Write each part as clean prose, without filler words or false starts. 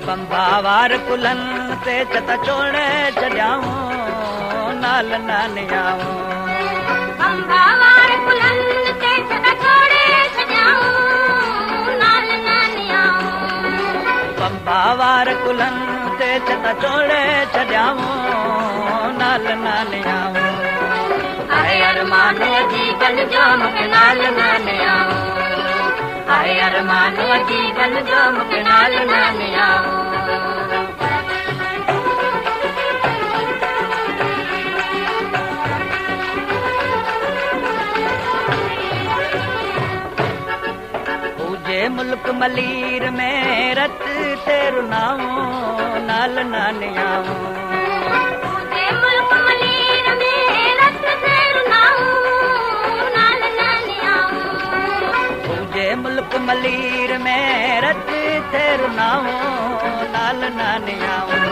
बंबावार कुलन ते चत छोड़े छॾियाऊं नाल नानियाऊं बंबावार कुलन ते चत छोड़े छॾियाऊं नाल नानियाऊं बंबावार कुलन ते चत छोड़े छॾियाऊं नाल नानियाऊं आहे अरमान जी गल जो मूंखे नाल नानियाऊं आहे अरमान जी गल जो मूंखे नाल नानियाऊं मुल्क मलीर में रत तेरु नाऊं नाल नानियाऊं मुल्क मलीर में रत तेरु नाऊं नाल नानियाऊं तुझे मुल्क मलीर में रत तेरु नाऊं नाल नानियाऊं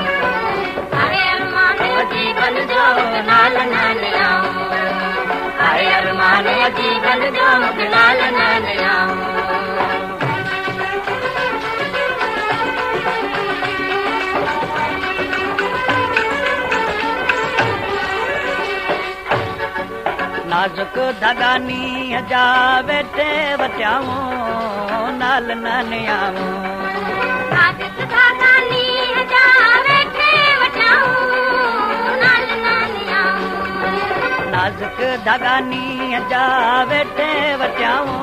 आहे अरमान जी गल जो नाल नानियाऊं आहे अरमान जी गल जो मूंखे नाल नानियाऊं नाजुक धागा नीह जा वेठे वटियाऊं नाल नानियाऊं नाजुक धागा नीह जा वेठे वटियाऊं नाल नानियाऊं नाजुक धागा नीह जा वेठे वटियाऊं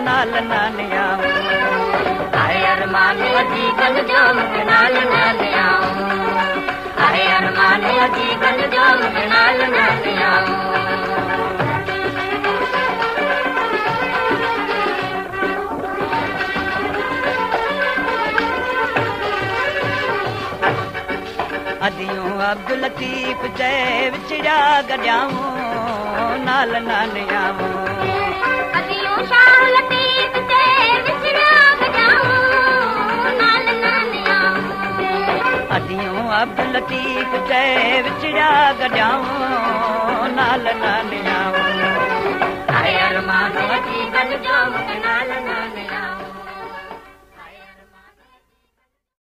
नाल नानियाऊं आहे अरमान जी गल जो मूंखे नाल नानियाऊं आहे अरमान जी गल जो मूंखे नाल नानियाऊं अदियूं अब्दुल लतीफ़ जय विछड़ा गॾियाऊं नाल नानियाऊं अदियूं शाह लतीफ़ जय विछड़ा गॾियाऊं नाल नानियाऊं अदियूं अब्दुल लतीफ़ जय विछड़ा गॾियाऊं नाल नानियाऊं आहे अरमान जी गल जो